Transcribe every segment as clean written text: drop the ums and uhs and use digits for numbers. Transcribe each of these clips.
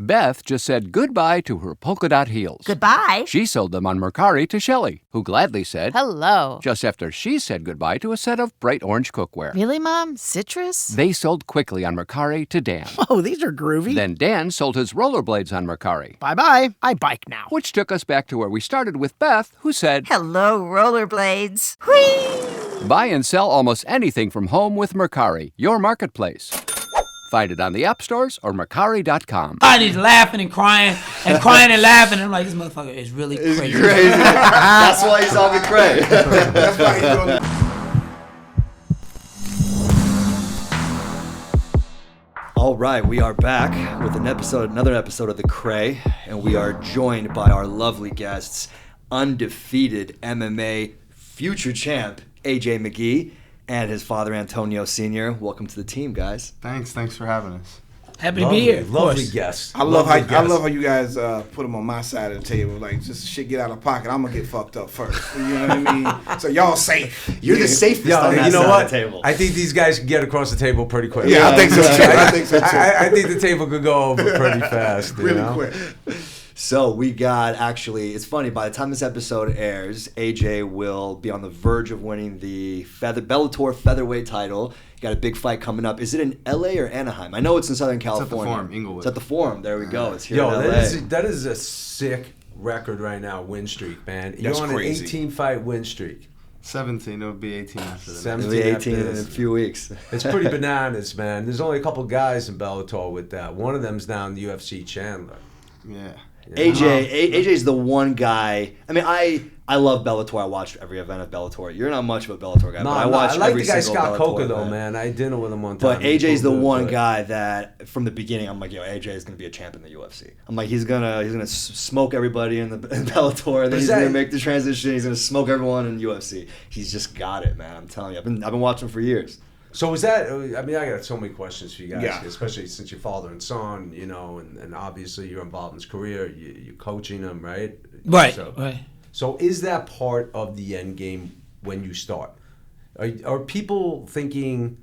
Beth just said goodbye to her polka dot heels. Goodbye? She sold them on Mercari to Shelley, who gladly said hello. Just after she said goodbye to a set of bright orange cookware. Really, Mom? Citrus? They sold quickly on Mercari to Dan. Whoa, these are groovy. Then Dan sold his rollerblades on Mercari. Bye-bye. I bike now. Which took us back to where we started with Beth, who said, Hello, rollerblades. Whee! Buy and sell almost anything from home with Mercari, your marketplace. Find it on the app stores or Mercari.com. Everybody's laughing and crying and crying and laughing. And I'm like, this motherfucker is really crazy. That's why he's on the Cray. That's why he's doing All right, we are back with another episode of the Cray, and we are joined by our lovely guests, undefeated MMA future champ AJ McKee and his father Antonio Sr. Welcome to the team, guys. Thanks for having us. Happy to be here. Lovely guest. I love how you guys put them on my side of the table. Like, just shit get out of pocket. I'm gonna get fucked up first. You know what I mean? So y'all safe. You're the safest on that you know side what? of the table. I think these guys can get across the table pretty quick. Yeah, I think so too. I think the table could go over pretty fast. Really quick. So we got, actually, it's funny, by the time this episode airs, AJ will be on the verge of winning the Bellator featherweight title. Got a big fight coming up. Is it in LA or Anaheim? I know it's in Southern California. It's at the Forum, Inglewood. It's at the Forum. There we go. It's here in LA. That is a sick record right now, win streak, man. You're on crazy. an 18-fight win streak. 17. It'll be 18 after that. It'll be 18 in a few weeks. It's pretty bananas, man. There's only a couple guys in Bellator with that. One of them's now in the UFC, Chandler. Yeah. AJ's the one guy. I mean, I love Bellator. I watched every event of Bellator. You're not much of a Bellator guy, but I watched like every the guy single Scott Bellator Coker, though, event. man. I had dinner with him one time. But AJ's the one guy that, from the beginning, I'm like, yo, AJ is gonna be a champ in the UFC. I'm like, he's gonna smoke everybody in Bellator, and then he's gonna make the transition. He's gonna smoke everyone in UFC. He's just got it, man. I'm telling you, I've been watching him for years. So was that? I mean, I got so many questions for you guys, Yeah. especially since you're father and son, you know, and obviously you're involved in his career. You're coaching him, right? Right, So, right. So is that part of the end game when you start? Are people thinking,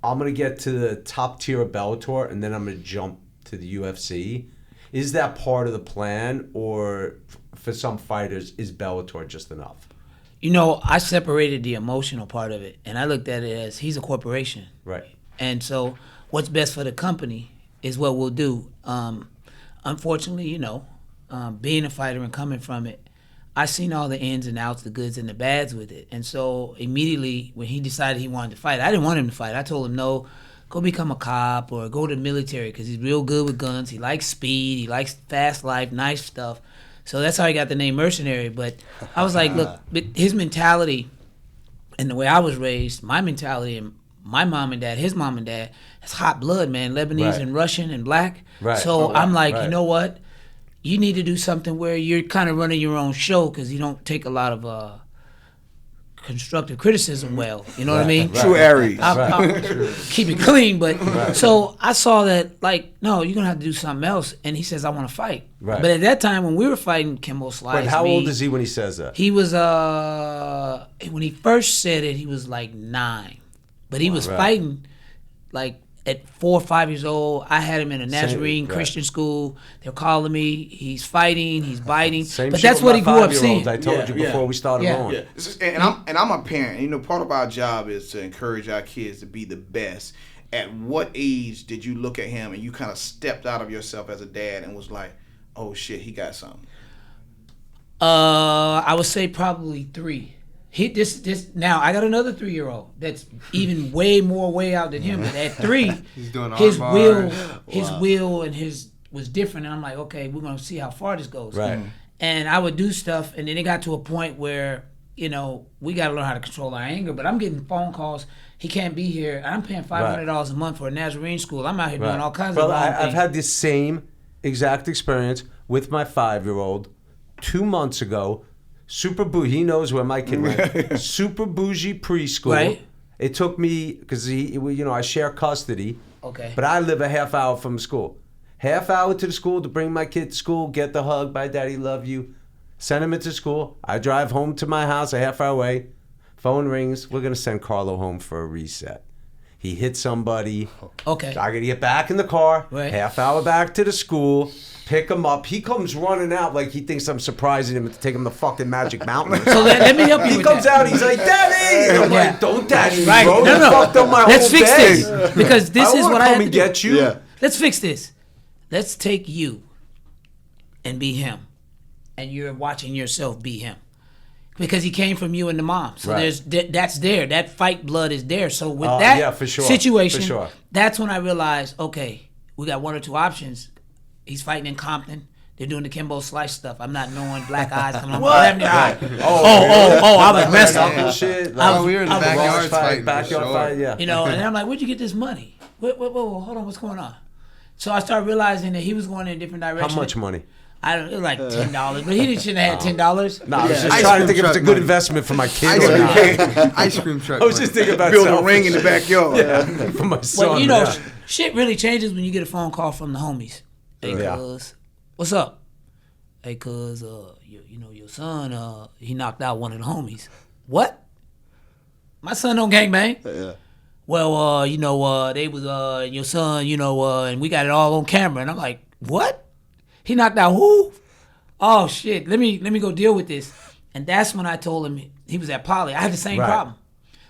I'm going to get to the top tier of Bellator and then I'm going to jump to the UFC? Is that part of the plan, or for some fighters, is Bellator just enough? You know, I separated the emotional part of it, and I looked at it as he's a corporation. Right. And so what's best for the company is what we'll do. Unfortunately, you know, being a fighter and coming from it, I seen all the ins and outs, the goods and the bads with it. And so immediately when he decided he wanted to fight, I didn't want him to fight. I told him, no, go become a cop or go to the military because he's real good with guns. He likes speed. He likes fast life, nice stuff. So that's how he got the name Mercenary. But I was like, look, but his mentality and the way I was raised, my mentality and my mom and dad, his mom and dad, it's hot blood, man, Lebanese and Russian and black. Right. So I'm like, you know what? You need to do something where you're kind of running your own show because you don't take a lot of constructive criticism well. You know what I mean? True Aries. I'll keep it clean. But so I saw that, like, no, you're going to have to do something else. And he says, I want to fight. Right. But at that time, when we were fighting Kimbo Slice. Wait, how old is he when he says that? He was, when he first said it, he was like 9. But he was fighting, like, at 4 or 5 years old. I had him in a Nazarene Christian school. They're calling me. He's fighting. He's biting. But that's what he grew up seeing. I told you before we started on. Yeah. And I'm a parent. You know, part of our job is to encourage our kids to be the best. At what age did you look at him and you kind of stepped out of yourself as a dad and was like, oh shit, he got something? I would say probably 3. Now I got another 3-year-old that's even way out than him. But at 3, he's doing his will and his was different. And I'm like, okay, we're gonna see how far this goes. Right. And I would do stuff, and then it got to a point where, you know, we got to learn how to control our anger. But I'm getting phone calls. He can't be here. And I'm paying $500 a month for a Nazarene school. I'm out here doing all kinds of wrong things. I've had the same exact experience with my 5-year-old 2 months ago. Super bougie. He knows where my kid went. Super bougie preschool. Right. It took me, because I share custody. Okay. But I live a half hour from the school. Half hour to the school to bring my kid to school, get the hug, bye daddy, love you. Send him into school. I drive home to my house a half hour away. Phone rings. We're going to send Carlo home for a reset. He hit somebody. Okay. I gotta get back in the car. Right. Half hour back to the school. Pick him up. He comes running out like he thinks I'm surprising him to take him to fucking Magic Mountain. So let me help you He with comes that. out. He's like, "Daddy!" And I'm like, "Don't dash me, Right. bro. No, You no. fucked up my Let's whole fix day." this because this I is wanna what I come have to and do. get you. Yeah. Let's fix this. Let's take you and be him, and you're watching yourself be him. Because he came from you and the mom, so Right. that's there. That fight blood is there. So with Yeah, for sure. situation, For sure. that's when I realized, okay, we got one or two options. He's fighting in Compton. They're doing the Kimbo Slice stuff. I'm not knowing black eyes coming on. Right. I was messed up. Knuckle shit. I we were in the was- backyard fight, fighting. backyard fight, yeah. You know, and I'm like, where'd you get this money? Wait, hold on, what's going on? So I started realizing that he was going in a different direction. How much money? I don't. It was like $10, but he shouldn't have had $10. No, I was just Ice trying to cream think if it's a truck good money. investment for my Ice kids or not. cream, ice cream truck. I was just thinking about Build a selfish. ring in the backyard. Yeah, for my son. But you know, yeah. shit really changes when you get a phone call from the homies. Hey, Yeah. cuz, what's up? Hey, cuz, you know your son, he knocked out one of the homies. What? My son don't gangbang. Yeah. Well, you know, they was your son, you know, and we got it all on camera. And I'm like, what? He knocked out who? Oh shit! Let me go deal with this. And that's when I told him he was at Poly. I had the same Right. problem.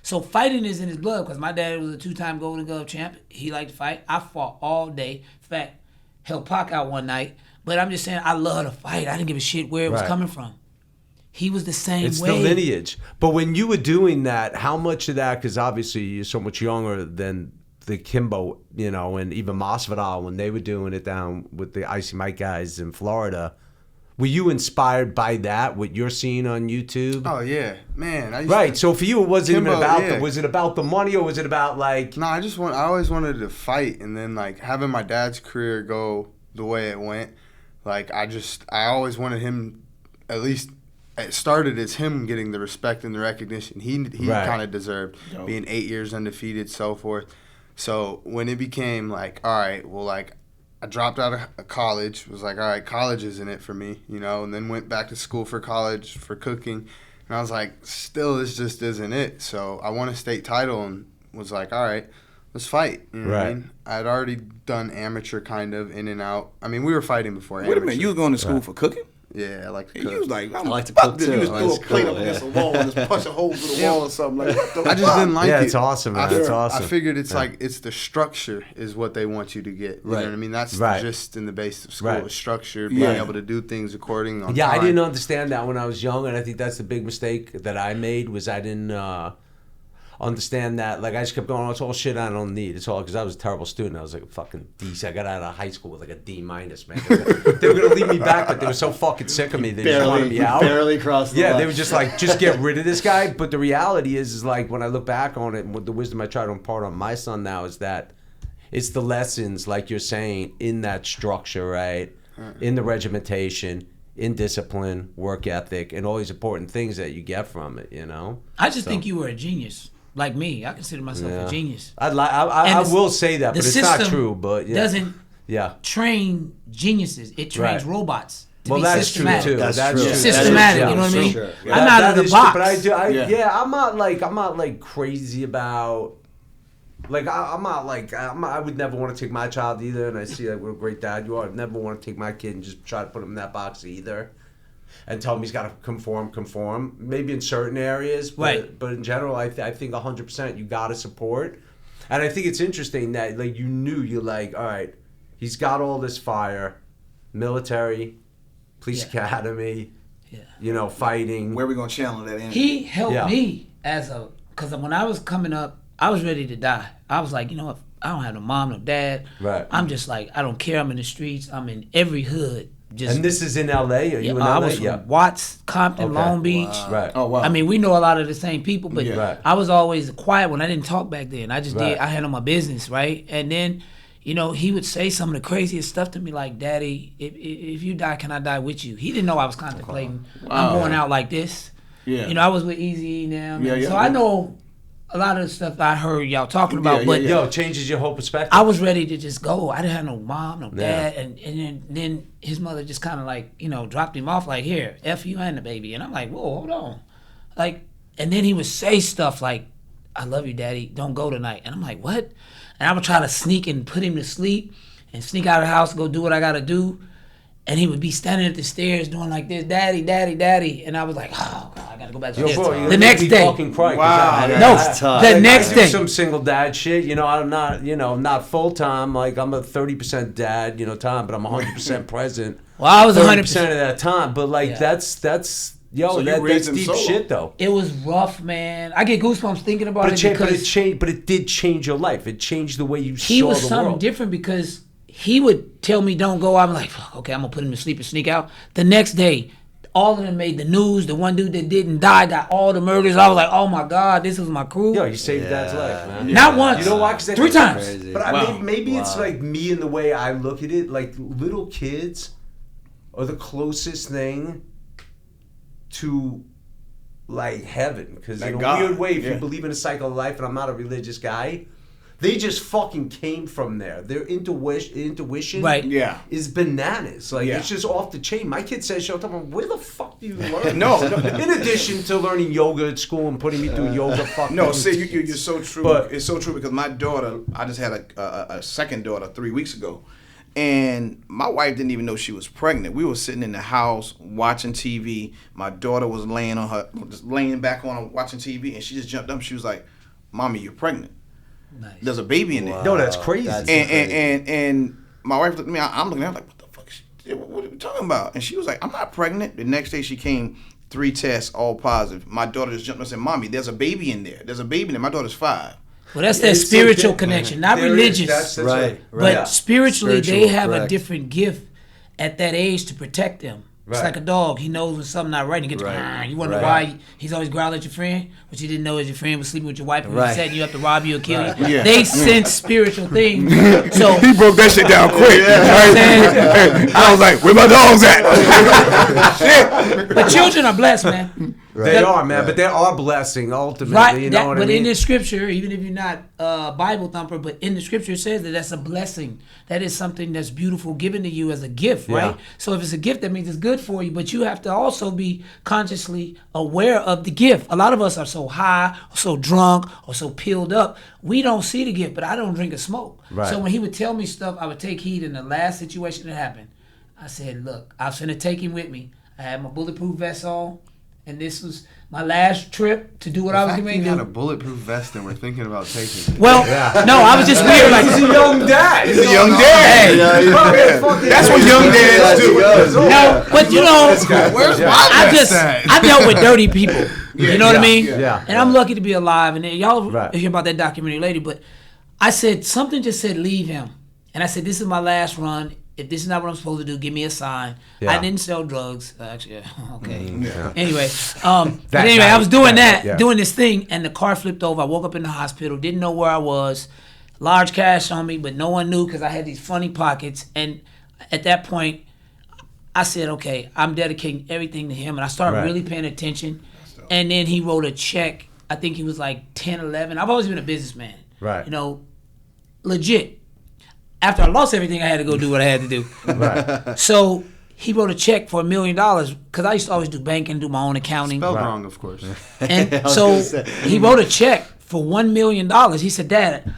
So fighting is in his blood because my dad was a 2-time Golden Glove champ. He liked to fight. I fought all day. In fact, held Pac out one night. But I'm just saying, I love to fight. I didn't give a shit where it was Right. coming from. He was the same It's way. the lineage. But when you were doing that, how much of that, because obviously you're so much younger than the Kimbo, you know, and even Masvidal when they were doing it down with the Icy Mike guys in Florida, were you inspired by that, what you're seeing on YouTube? Oh yeah, man. I used Right. To, So for you, it wasn't Kimbo, even about yeah. was it about the money or was it about like? No, I always wanted to fight, and then like having my dad's career go the way it went, like I always wanted him, at least it started as him getting the respect and the recognition he Right. kind of deserved, being 8 years undefeated, so forth. So when it became like, all right, well, like I dropped out of college, was like, all right, college isn't it for me, you know, and then went back to school for college for cooking, and I was like, still, this just isn't it. So I won a state title and was like, all right, let's fight. You know what I Right. mean? I'd already done amateur kind of in and out. I mean, we were fighting before Wait a amateur. minute, you was going to school for cooking? Yeah, I like to And cook. you was like, I like to fuck cook, this. too. You just threw a That's plate cool, up against yeah. the wall and just punch a hole through the wall or something. Like, what the I just fuck? didn't like Yeah, it. it's awesome, man. It's awesome. I figured it's Yeah. like it's the structure is what they want you to get. You Right. know what I mean? That's Right. just in the base of school. Right. Is structure, being Yeah. able to do things according on Yeah, I time. didn't understand that when I was young, and I think that's the big mistake that I made was I didn't understand that. Like I just kept going, oh, it's all shit I don't need. It's all because I was a terrible student. I was like a fucking D. I got out of high school with like a D minus, man. They were gonna leave me back, but they were so fucking sick of me. They just wanted me out. Barely crossed the Yeah, line. they were just like, just get rid of this guy. But the reality is like when I look back on it, and with the wisdom I try to impart on my son now is that it's the lessons, like you're saying, in that structure, right? In the regimentation, in discipline, work ethic, and all these important things that you get from it, you know? I just think you were a genius. Like me, I consider myself Yeah. a genius. I And the- will say that, the but it's not system true. But yeah. doesn't Yeah. train geniuses. It trains Right. robots to Well, be that's true systematic. too. That's That's true. true. Systematic, That is you know what I mean? Sure. I'm Yeah. not out of That the is true, box. but I do. Yeah. I'm not like crazy about. Like I'm not like I would never want to take my child either, and I see like what a great dad you are. I'd never want to take my kid and just try to put him in that box either, and tell him he's got to conform. Maybe in certain areas, but, Right. But in general, I think 100% you got to support, and I think it's interesting that like you're like, all right, he's got all this fire, military, police academy, you know, fighting. Where we going to channel that energy? He helped Yeah. me because when I was coming up, I was ready to die. I was like, you know what? I don't have no mom, no dad. Right. I'm just like, I don't care. I'm in the streets. I'm in every hood. Just And this is in L.A. Are you in I LA? was from Watts, Compton, Okay. Long Beach. Right. Oh, wow. I mean, we know a lot of the same people, but Yeah. Right. I was always a quiet one. I didn't talk back then. I just Right. I handled my business, right? And then, you know, he would say some of the craziest stuff to me, like, "Daddy, if you die, can I die with you?" He didn't know I was contemplating. I'm going out like this. Yeah. You know, I was with Easy now. Yeah, yeah, so yeah. I know a lot of the stuff I heard y'all talking about, Yeah, but yeah. Yo, it changes your whole perspective. I was ready to just go. I didn't have no mom, no Yeah. dad, and then his mother just kind of like, you know, dropped him off like, here, F you and the baby. And I'm like, whoa, hold on. Like, and then he would say stuff like, I love you, Daddy. Don't go tonight. And I'm like, what? And I would try to sneak and put him to sleep and sneak out of the house, go do what I got to do. And he would be standing at the stairs doing like this, Daddy, Daddy, Daddy. And I was like, oh, God, I got to go back to Bro, the next day. Fucking cry, Wow. No, tough. the next I do day. some single dad shit. You know, I'm not, not full time. Like I'm a 30% dad, time, but I'm 100% present. Well, I was 30% 100%. of that time. But like that's So you that's raised him deep solo. shit though. It was rough, man. I get goosebumps thinking about But it it because changed. But it did change your life. It changed the way you he saw was the something world. different because he would tell me don't go. I'm like, fuck, okay, I'm gonna put him to sleep and sneak out. The next day, all of them made the news. The one dude that didn't die got all the murders. I was like, oh my God, this was my crew. Yo, you saved dad's life, man. Not once. You know why? 'Cause 3 times. Crazy. But Wow. maybe it's like me and the way I look at it. Like little kids are the closest thing to like heaven, because Like in a God, weird way, if yeah. you believe in a cycle of life, and I'm not a religious guy, they just fucking came from there. Their intuition Right. Yeah. is bananas. Like Yeah. it's just off the chain. My kid says, "Show them where the fuck do you learn?" No. In addition to learning yoga at school and putting me through yoga, fucking No, see, you're so true. But- It's so true because my daughter, I just had a second daughter 3 weeks ago, and my wife didn't even know she was pregnant. We were sitting in the house watching TV. My daughter was laying back on watching TV, and she just jumped up. She was like, "Mommy, you're pregnant. Nice. There's a baby in there." No, that's crazy. And my wife looked at me. I'm looking at her like, "What the fuck? What are you talking about?" And she was like, "I'm not pregnant." The next day she came, 3 tests, all positive. My daughter just jumped up and said, "Mommy, there's a baby in there. There's a baby in there." My daughter's 5. Well, that's Yeah, that it's spiritual something- connection, not There is- religious. that's Right. But Yeah. spiritually, they Spiritual, have a correct. different gift at that age to protect them. It's Right. like a dog. He knows when something not right. He gets Right. you wonder Right. why he's always growling at your friend, but you didn't know is your friend was sleeping with your wife and was Right. setting you up to rob you or kill you. Yeah. They sense spiritual things. So He broke that shit down quick. I was like, "Where my dogs at?" Shit. but children are blessed, man. They are, man, but they are blessing ultimately. Right, You know what I but mean? in the scripture, even if you're not a Bible thumper, but in the scripture it says that that's a blessing. That is something that's beautiful given to you as a gift, right? Yeah. So if it's a gift, that means it's good for you, but you have to also be consciously aware of the gift. A lot of us are so high, or so drunk, or so peeled up, we don't see the gift, but I don't drink or smoke. Right. So when he would tell me stuff, I would take heed. In the last situation that happened, I said, look, I was finna take him with me. I had my bulletproof vest on, and this was my last trip to do what I was The fact going you to got a do. bulletproof vest and we're thinking about taking it. Well, no, I was just weird. Like, He's a young dad. He's a young dad. Hey. That's what young dads do. no, but you know, Where's my I vest just at? I dealt with dirty people. You know what I mean? Yeah. And I'm lucky to be alive. And y'all Right. hear about that documentary later. But I said something just said leave him, and I said this is my last run. If this is not what I'm supposed to do, give me a sign. Yeah. I didn't sell drugs. Actually, okay. Yeah. Anyway, That but anyway, night. I was doing That that, night, yeah. doing this thing, and the car flipped over. I woke up in the hospital, didn't know where I was. Large cash on me, but no one knew because I had these funny pockets. And at that point, I said, okay, I'm dedicating everything to him. And I started Right. really paying attention. And then he wrote a check. I think he was like 10, 11. I've always been a businessman. Right. You know, legit. After I lost everything, I had to go do what I had to do. Right. So he wrote a check for $1 million because I used to always do banking, do my own accounting. Spelled Right. wrong, of course. And was so gonna say. he wrote a check for $1 million. He said, Dad,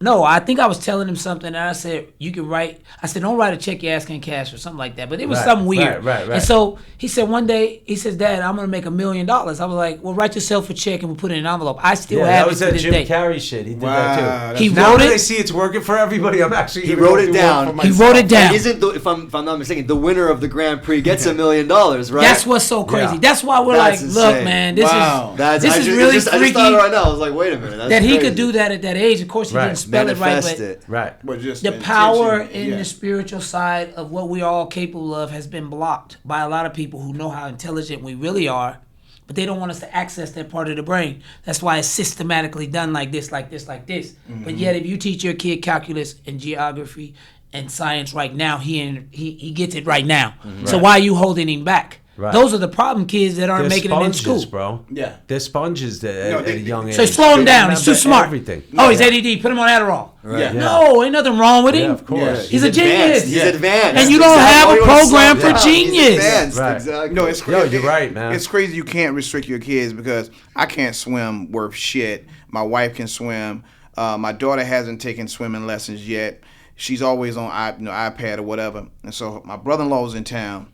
no, I think I was telling him something, and I said, you can write. I said, don't write a check you're asking cash or something like that. But it was Right, something weird. right. And so he said one day, he says, Dad, I'm going to make $1 million. I was like, well, write yourself a check and we'll put it in an envelope. I still Yeah, have that it was to that this Jim day. Carrey shit. He did Wow, that too. He Now wrote that I it. see it's working for everybody, I'm actually He gonna wrote go it do down. one for He myself. wrote it down. Isn't if I'm not mistaken, the winner of the Grand Prix gets $1 million, right? That's what's so crazy. Yeah. That's why we're That's like, look, insane. man, this Wow. That's this I is just, really I just freaky thought it right now. I was like, wait a minute. That's that he crazy. could do that at that age. Of course, he Right. didn't spell it right, Manifest but it. Right. But just the intention, power in yeah. the spiritual side of what we're all capable of has been blocked by a lot of people who know how intelligent we really are, but they don't want us to access that part of the brain. That's why it's systematically done like this, like this, like this. But yet, if you teach your kid calculus and geography and science right now, he gets it right now. So Right. why are you holding him back? Right. Those are the problem kids that aren't They're making it in sponges, school. bro. Yeah. They're sponges at, No, at a young age. So slow him They down. He's too remember smart. Everything. Oh, he's ADD. Put him on Adderall. Right. Yeah. No, ain't nothing wrong with him. Yeah, of course. He's a advanced. genius. He's advanced. And you don't Exactly have a what you wanna program slow for down. genius. He's advanced. Right. Exactly. No, it's Yo, crazy. you're right, man. It's crazy you can't restrict your kids because I can't swim worth shit. My wife can swim. My daughter hasn't taken swimming lessons yet. She's always on iPad or whatever. And so my brother-in-law was in town,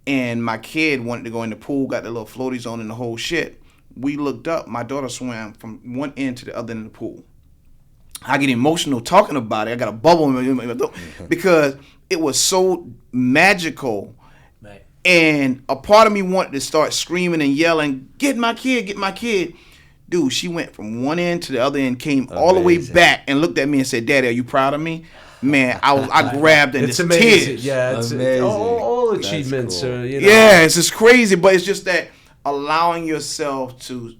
and my kid wanted to go in the pool, got the little floaties on and the whole shit. We looked up. My daughter swam from one end to the other end of the pool. I get emotional talking about it. I got a bubble in my throat because it was so magical. Right. And a part of me wanted to start screaming and yelling, get my kid, get my kid. Dude, she went from one end to the other end, came all the way back and looked at me and said, Daddy, are you proud of me? Man, I grabbed in It's the amazing. tears. Yeah, it's Amazing. all That's achievements cool. are, you know. Yeah, it's just crazy, but it's just that allowing yourself to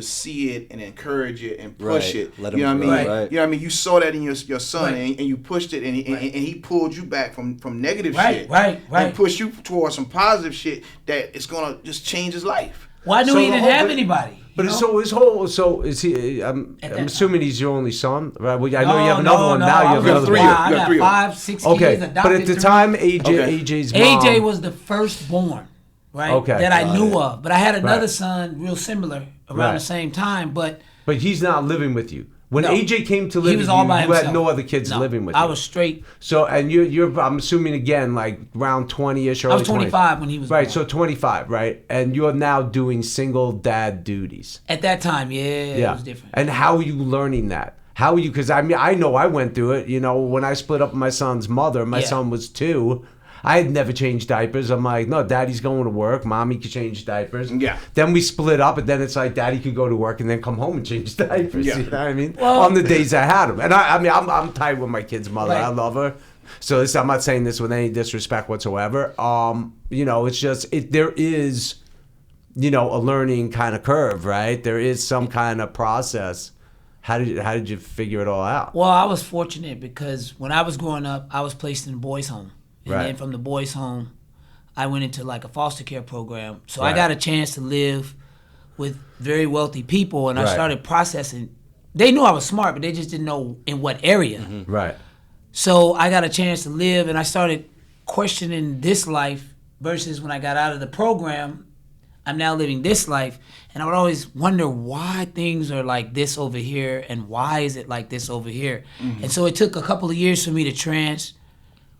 see it and encourage it and push Right. it. Let You know him what I mean? grow, right. You know what I mean? You saw that in your son, Right. and you pushed it, and he pulled you back from negative Right, shit, right. and pushed you towards some positive shit that is gonna just change his life. Well, I knew So he the didn't whole have thing- anybody. But you know? so is he? I'm At that assuming he's your only son, right? Well, I know No, you have another no, one no, now. I You have was another three. one. I You got got three of 5, 6 Okay, kids, but adopted at the 3. time, Okay. AJ's mom. AJ was the firstborn, right? Okay. That I Got knew it. of. But I had another Right. son, real similar, around Right. the same time. But But he's not living with you. When No. AJ came to live he was with all you, by you himself. had no other kids No, living with you. I was straight. So, and you're I'm assuming again, like around 20-ish, early I was 25 when he was Right, born. so 25, right? And you're now doing single dad duties. At that time, it was different. And how are you learning that? How are you? Because I mean, I know I went through it. You know, when I split up with my son's mother, my Yeah. son was 2. I had never changed diapers. I'm like, no, daddy's going to work. Mommy could change diapers. Yeah. Then we split up, and then it's like daddy could go to work and then come home and change diapers. Yeah. You know what I mean? Well- on the days I had them. And I mean, I'm tight with my kid's mother. Right. I love her. So I'm not saying this with any disrespect whatsoever. You know, it's just there is, you know, a learning kind of curve, right? There is some kind of process. How did you figure it all out? Well, I was fortunate because when I was growing up, I was placed in a boys' home. And Right. then from the boys' home, I went into like a foster care program. So I Right. got a chance to live with very wealthy people, and I Right. started processing. They knew I was smart, but they just didn't know in what area. Right. So I got a chance to live, and I started questioning this life versus when I got out of the program, I'm now living this life. And I would always wonder why things are like this over here and why is it like this over here. And so it took a couple of years for me to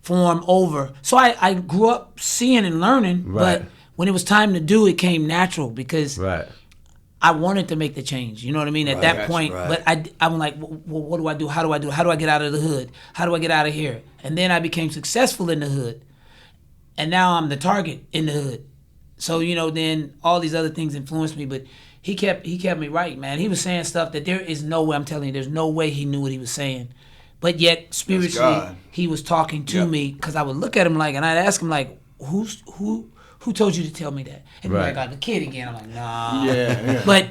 transform over. So I grew up seeing and learning, Right. but when it was time to do it, came natural because Right. I wanted to make the change. You know what I mean? At that Right, point, right. but I'm like, well, what do I do? How do I do? How do I get out of the hood? How do I get out of here? And then I became successful in the hood, and now I'm the target in the hood. So you know, then all these other things influenced me, but he kept me right, man. He was saying stuff that there is no way. I'm telling you, there's no way he knew what he was saying, but yet spiritually God. he was talking to me because I would look at him like, and I'd ask him like, who told you to tell me that? And Right. he'd be like, the kid again. I'm like, nah. Yeah. But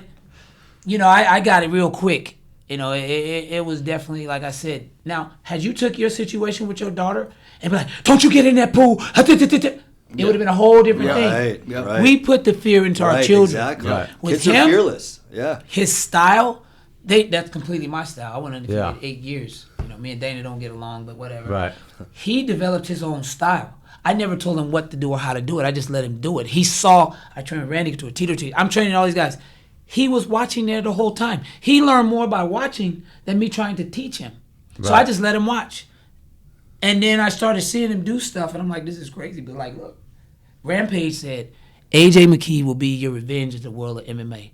you know, I got it real quick. You know, it was definitely like I said. Now, had you took your situation with your daughter and be like, "Don't you get in that pool," it would have been a whole different thing. Right, Yeah. right. We put the fear into our Right, children. Exactly. Right. With Kids are him, fearless. Yeah. his style, that's completely my style. I went undefeated Yeah. 8 years. You know, me and Dana don't get along, but whatever. Right. He developed his own style. I never told him what to do or how to do it. I just let him do it. He saw, I trained Randy to a Tito. I'm training all these guys. He was watching there the whole time. He learned more by watching than me trying to teach him. So I Right. just let him watch. And then I started seeing him do stuff, and I'm like, this is crazy. But like, look, Rampage said, AJ McKee will be your revenge in the world of MMA.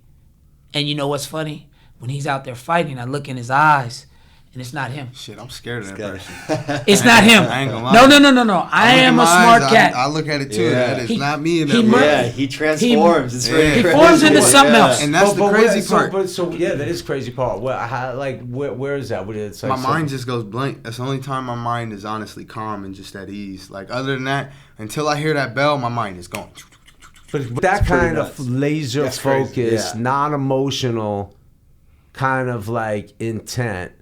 And you know what's funny? When he's out there fighting, I look in his eyes, and it's not him. Shit, I'm scared of that person. It's not him. I ain't gonna lie. No. I look am in a my smart eyes, cat. I look at it too. Yeah. That is He- not me in he that mur- movie. Yeah, he transforms. It's very He crazy. forms into something Yeah. else. And that's the crazy part. Yeah, that is crazy part. Where is that? It's like My mind just goes blank. That's the only time my mind is honestly calm and just at ease. Like other than that, until I hear that bell, my mind is going. But that kind of nuts. laser That's crazy. focus, Yeah. non-emotional, kind of like intent.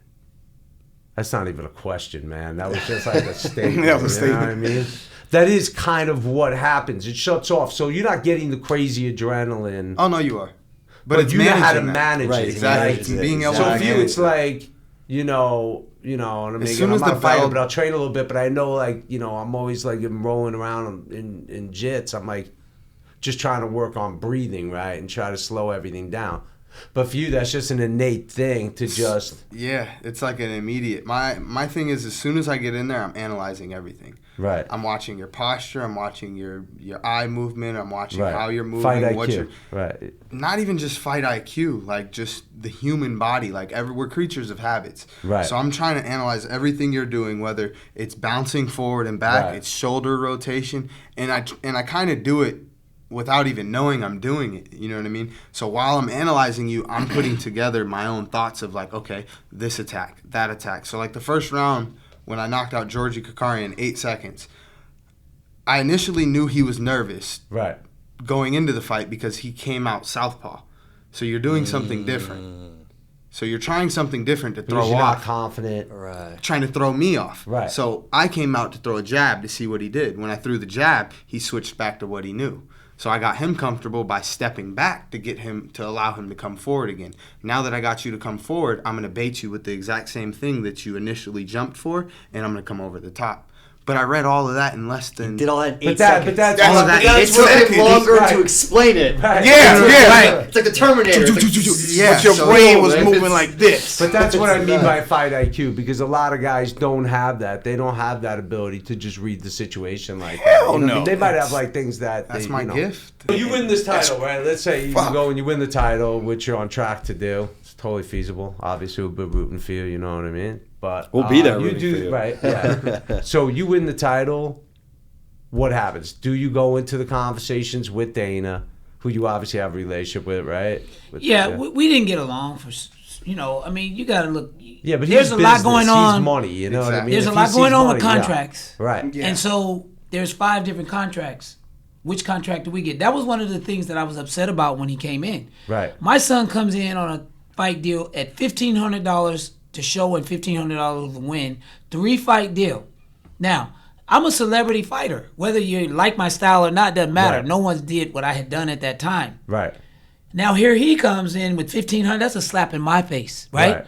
That's not even a question, man. That was just like a statement. That was a You know what I statement. mean? That is kind of what happens. It shuts off. So you're not getting the crazy adrenaline. Oh no, you are. But it's you know how to managing that. manage Right, it. Exactly. Right. It's being able So to for you, manage it's that. like, you know, and I mean, As again, soon I'm as not the a fighter, bell- but I'll train a little bit. But I know, like, you know, I'm always like rolling around in jits. I'm like just trying to work on breathing, right, and try to slow everything down. But for you, that's just an innate thing to just... Yeah, it's like an immediate. My thing is, as soon as I get in there, I'm analyzing everything. Right. I'm watching your posture. I'm watching your eye movement. I'm watching Right. how you're moving. Fight IQ. What you're, right. not even just fight IQ, like just the human body. Like we're creatures of habits. Right. So I'm trying to analyze everything you're doing, whether it's bouncing forward and back, Right. it's shoulder rotation, and I kind of do it without even knowing I'm doing it. You know what I mean? So while I'm analyzing you, I'm putting together my own thoughts of like, okay, this attack, that attack. So like the first round when I knocked out Georgie Kakari in 8 seconds, I initially knew he was nervous Right. going into the fight because he came out southpaw. So you're doing something different. So you're trying something different to throw Because you're not off. confident. Right. Trying to throw me off. Right. So I came out to throw a jab to see what he did. When I threw the jab, he switched back to what he knew. So I got him comfortable by stepping back to allow him to come forward again. Now that I got you to come forward, I'm going to bait you with the exact same thing that you initially jumped for, and I'm going to come over the top. But I read all of that in less than... Did all that in 8 But that, seconds. but that's All of that in 8 It took seconds. him longer Right. to explain it. Right. Yeah, yeah. It's like the Terminator. It's like, Yeah, But your so- brain was man, moving it's- like this. But that's what I mean Right. by fight IQ, because a lot of guys don't have that. They don't have that ability to just read the situation like that. Hell You know what I mean? no. They might have like things that That's they, my you know. gift. You win this title, right? Let's say you Fuck. go and you win the title, which you're on track to do. It's totally feasible. Obviously, we'll be rooting for you. You know what I mean? But We'll be there You rooting do for you. right. Yeah. So you win the title. What happens? Do you go into the conversations with Dana, who you obviously have a relationship with, right? Yeah, we didn't get along for, I mean, you got to look. Yeah, but there's he's a lot business. going on. He's money. You know what I mean? There's a If lot he going sees on with money, yeah. contracts. Right. Yeah. And so there's 5 different contracts. Which contract do we get? That was one of the things that I was upset about when he came in. Right. My son comes in on a fight deal at $1,500 to show and $1,500 to win. 3-fight deal. Now, I'm a celebrity fighter. Whether you like my style or not doesn't matter. Right. No one did what I had done at that time. Right. Now here he comes in with $1,500. That's a slap in my face, right?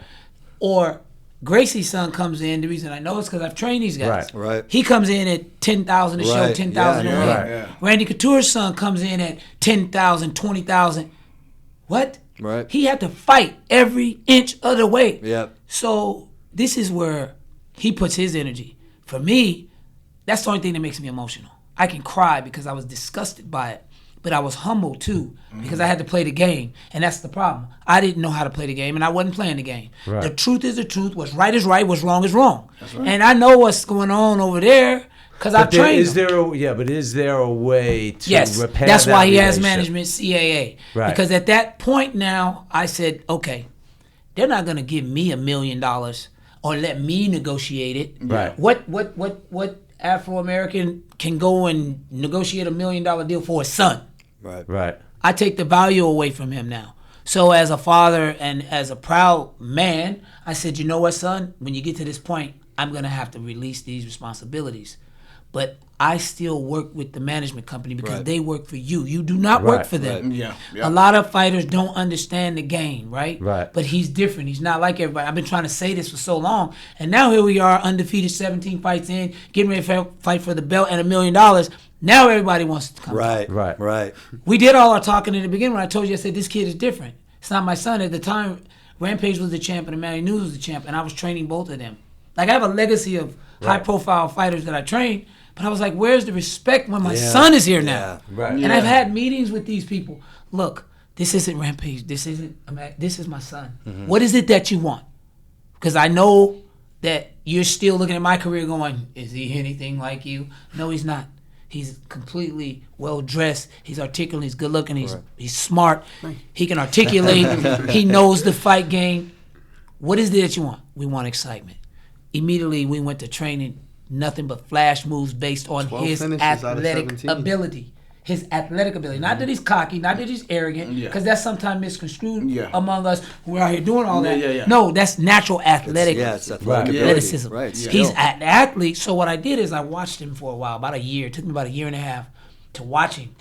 Or Gracie's son comes in. The reason I know is because I've trained these guys. Right. Right. He comes in at $10,000 to show, Right. $10,000 to Yeah, win. right. Yeah. Randy Couture's son comes in at $10,000, $20,000. What? Right. He had to fight every inch of the way. Yep. So this is where he puts his energy. For me, that's the only thing that makes me emotional. I can cry because I was disgusted by it, but I was humbled too because I had to play the game, and that's the problem. I didn't know how to play the game, and I wasn't playing the game. Right. The truth is the truth. What's right is right. What's wrong is wrong. And I know what's going on over there because I've But there, trained is them. but is there a way to Yes, repair that's that why he has relationship? management CAA. Right. Because at that point now, I said, okay, they're not going to give me $1 million or let me negotiate it. Right. What Afro-American can go and negotiate $1 million deal for his son? Right. Right. I take the value away from him now. So as a father and as a proud man, I said, you know what, son? When you get to this point, I'm going to have to release these responsibilities. But I still work with the management company because Right. they work for you. You do not work Right, for them. right. Yeah, yeah. A lot of fighters don't understand the game, right? Right. But he's different. He's not like everybody. I've been trying to say this for so long. And now here we are, undefeated, 17 fights in, getting ready to fight for the belt and $1 million. Now everybody wants to come. Right. Right. Right. We did all our talking in the beginning when I told you, I said, this kid is different. It's not my son. At the time, Rampage was the champ and Manny News was the champ, and I was training both of them. Like, I have a legacy of high-profile fighters that I train, but I was like, where's the respect when my son is here now? Right. And I've had meetings with these people. Look, this isn't Rampage. This is my son. What is it that you want? Because I know that you're still looking at my career going, is he anything like you? No, he's not. He's completely well-dressed. He's articulate. He's good-looking. He's smart. He can articulate. He knows the fight game. What is it that you want? We want excitement. Immediately, we went to training. Nothing but flash moves based on 12 his finishes out of athletic 17. ability. His athletic ability. Not that he's cocky, not that he's arrogant, because that's sometimes misconstrued among us who are out here doing all that. yeah. No, that's natural athletic It's athletic ability. athleticism. Right. He's skill. an athlete. So what I did is I watched him for a while, about a year. It took me about a year and a half to watch him.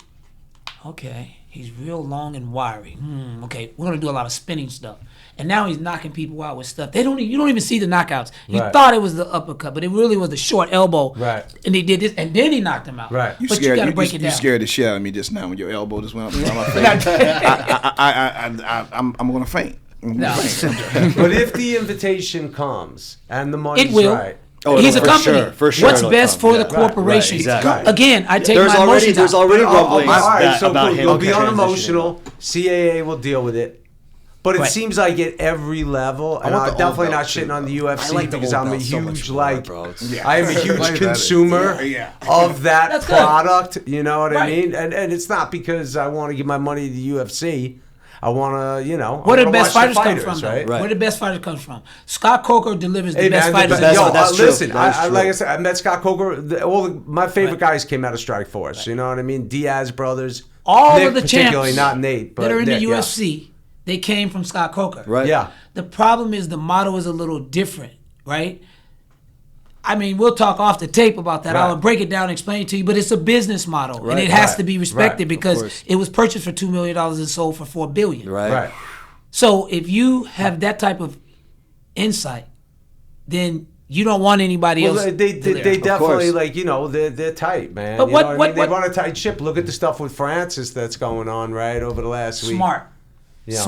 okay, he's real long and wiry. Okay, we're gonna do a lot of spinning stuff. And now he's knocking people out with stuff. You don't even see the knockouts. You thought it was the uppercut, but it really was the short elbow. Right. And he did this, and then he knocked him out. Right. You gotta break it down. You scared the shit out of me just now when your elbow just went up and down my face. I'm gonna faint. No. But if the invitation comes and the money's It will. right. Oh, He's a company. For sure What's it'll best come. for the corporation? exactly. Again, I take There's my already emotions there's out. already rumblings All right, that, so about cool. him. You'll be transitioning. unemotional. CAA will deal with it. But it Right. seems like at every level, and want I'm the definitely old not belt, shitting too, on the though. UFC I like the because old I'm a belt so much huge more, bro. It's- I am a huge Way better. consumer Yeah. of that That's good. product. You know what I Right. mean? And it's not because I want to give my money to the UFC. I want to, Where I the wanna best watch fighters come from, though? right? Where the best fighters come from? Scott Coker delivers the Hey, best man, fighters. best- yo, that's true. listen, That's I, true. like I said, I met Scott Coker. My favorite guys came out of Strikeforce. You know what I mean? Diaz brothers. All Nick of the particularly, champs not Nate, but that are in Nick, the yeah. UFC, they came from Scott Coker. Right. Yeah. The problem is the model is a little different, right? I mean, we'll talk off the tape about that. Right. I'll break it down and explain it to you, but it's a business model, and Right. it has Right. to be respected Right. Of because course. it was purchased for $2 million and sold for $4 billion. Right. Right. So if you have that type of insight, then you don't want anybody Well, else. they to live. definitely course. they're tight, man. But You what- know what- I mean? what- They run a tight ship. Look at the stuff with Francis that's going on right over the last week. Smart. Yeah.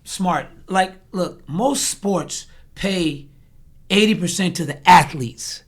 Smart. Like, look, most sports pay 80% to the athletes.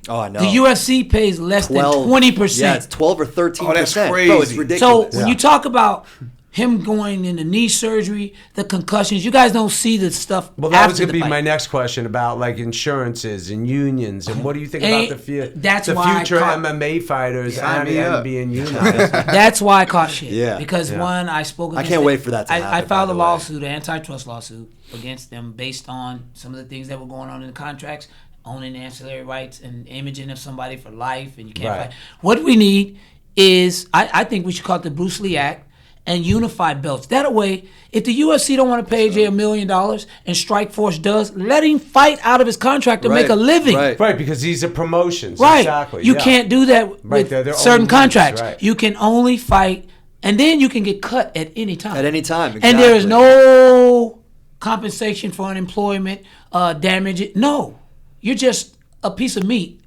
Oh, I know. The UFC pays less than 20%. Yeah, it's 12 or 13%. Oh, that's Bro, it's crazy. ridiculous. So when you talk about him going into knee surgery, the concussions, you guys don't see the stuff Well, that was after going the to be fight. my next question about like insurances and unions and what do you think about That's the why I future caught- MMA fighters Sign me and up. being unionized? That's why I caught shit. Yeah. Because Yeah. one, I spoke against can't it. wait for that to I happen, filed by a the way. lawsuit, an antitrust lawsuit against them based on some of the things that were going on in the contracts, owning ancillary rights and imaging of somebody for life, and you can't Right. fight. What we need is, I think we should call it the Bruce Lee Act and unify belts. That way, if the UFC don't want to pay AJ $1 million and Strikeforce does, let him fight out of his contract to make a living. Right. Right, because these are promotions. Right. Exactly. You yeah. can't do that Right, with they're their certain own leagues, contracts. right. You can only fight, and then you can get cut at any time. At any time, And there is exactly. no compensation for unemployment, damage. No. You're just a piece of meat,